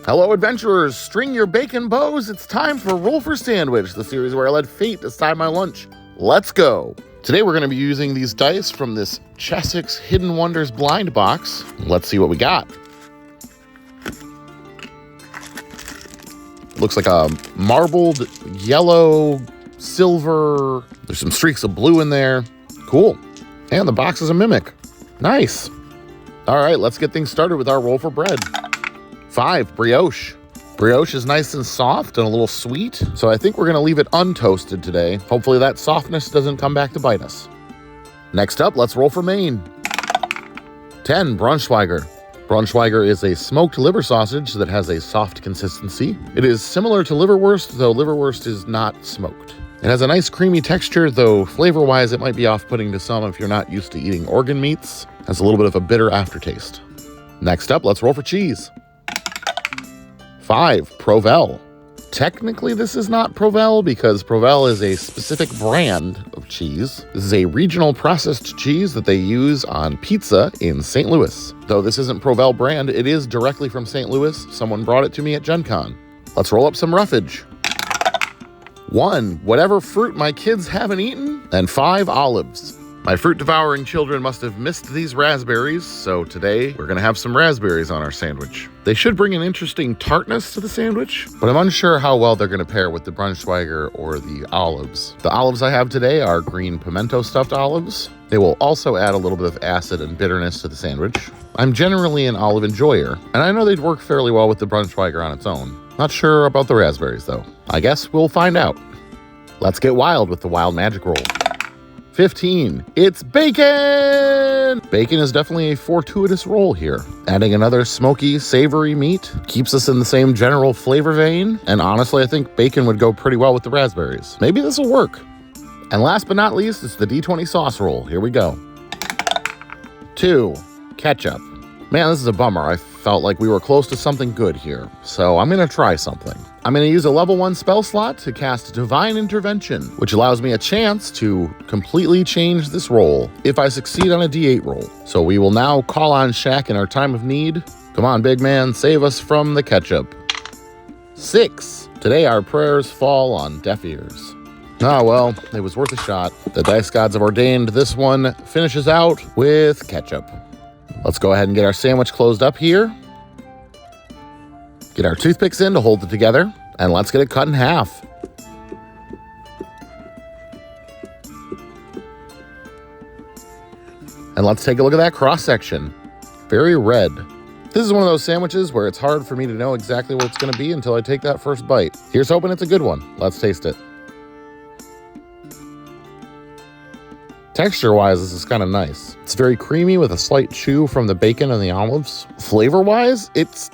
Hello, adventurers! String your bacon bows. It's time for Roll for Sandwich, the series where I let fate decide my lunch. Let's go! Today we're going to be using these dice from this Chessex Hidden Wonders blind box. Let's see what we got. Looks like a marbled yellow, silver. There's some streaks of blue in there. Cool. And the box is a mimic. Nice. All right, let's get things started with our roll for bread. 5, brioche. Brioche is nice and soft and a little sweet, so I think we're gonna leave it untoasted today. Hopefully that softness doesn't come back to bite us. Next up, let's roll for Maine. 10, Braunschweiger. Braunschweiger is a smoked liver sausage that has a soft consistency. It is similar to liverwurst, though liverwurst is not smoked. It has a nice creamy texture, though flavor-wise it might be off-putting to some if you're not used to eating organ meats. It has a little bit of a bitter aftertaste. Next up, let's roll for cheese. 5, Provel. Technically, this is not Provel because Provel is a specific brand of cheese. This is a regional processed cheese that they use on pizza in St. Louis. Though this isn't Provel brand, it is directly from St. Louis. Someone brought it to me at Gen Con. Let's roll up some roughage. 1, whatever fruit my kids haven't eaten, and 5, olives. My fruit-devouring children must have missed these raspberries, so today we're gonna have some raspberries on our sandwich. They should bring an interesting tartness to the sandwich, but I'm unsure how well they're gonna pair with the Braunschweiger or the olives. The olives I have today are green pimento stuffed olives. They will also add a little bit of acid and bitterness to the sandwich. I'm generally an olive enjoyer, and I know they'd work fairly well with the Braunschweiger on its own. Not sure about the raspberries though. I guess we'll find out. Let's get wild with the wild magic roll. 15, it's bacon! Bacon is definitely a fortuitous roll here. Adding another smoky, savory meat keeps us in the same general flavor vein, and honestly, I think bacon would go pretty well with the raspberries. Maybe this will work. And last but not least, it's the D20 sauce roll. Here we go. 2, ketchup. Man, this is a bummer. I felt like we were close to something good here, so I'm gonna try something. I'm gonna use a level 1 spell slot to cast Divine Intervention, which allows me a chance to completely change this roll if I succeed on a D8 roll. So we will now call on Shaq in our time of need. Come on, big man, save us from the ketchup. 6, today our prayers fall on deaf ears. Ah, well, it was worth a shot. The dice gods have ordained this one finishes out with ketchup. Let's go ahead and get our sandwich closed up here. Get our toothpicks in to hold it together, and let's get it cut in half. And let's take a look at that cross-section. Very red. This is one of those sandwiches where it's hard for me to know exactly what it's going to be until I take that first bite. Here's hoping it's a good one. Let's taste it. Texture-wise, this is kind of nice. It's very creamy with a slight chew from the bacon and the olives. Flavor-wise, it's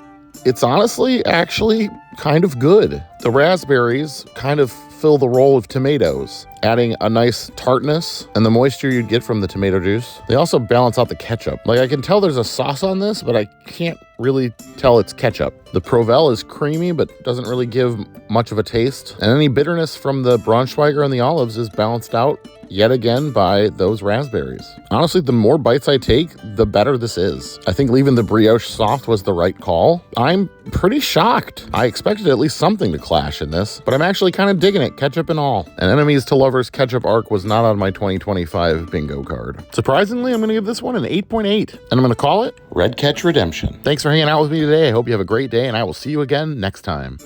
honestly actually kind of good. The raspberries kind of fill the role of tomatoes, adding a nice tartness and the moisture you'd get from the tomato juice. They also balance out the ketchup. Like, I can tell there's a sauce on this, but I can't really tell it's ketchup. The Provel is creamy, but doesn't really give much of a taste. And any bitterness from the Braunschweiger and the olives is balanced out yet again by those raspberries. Honestly, the more bites I take, the better this is. I think leaving the brioche soft was the right call. I'm pretty shocked. I expected at least something to clash in this, but I'm actually kind of digging it, ketchup and all. An enemies to lovers ketchup arc was not on my 2025 bingo card. Surprisingly, I'm going to give this one an 8.8, and I'm going to call it Red Catch Redemption. Thanks for hanging out with me today. I hope you have a great day, and I will see you again next time.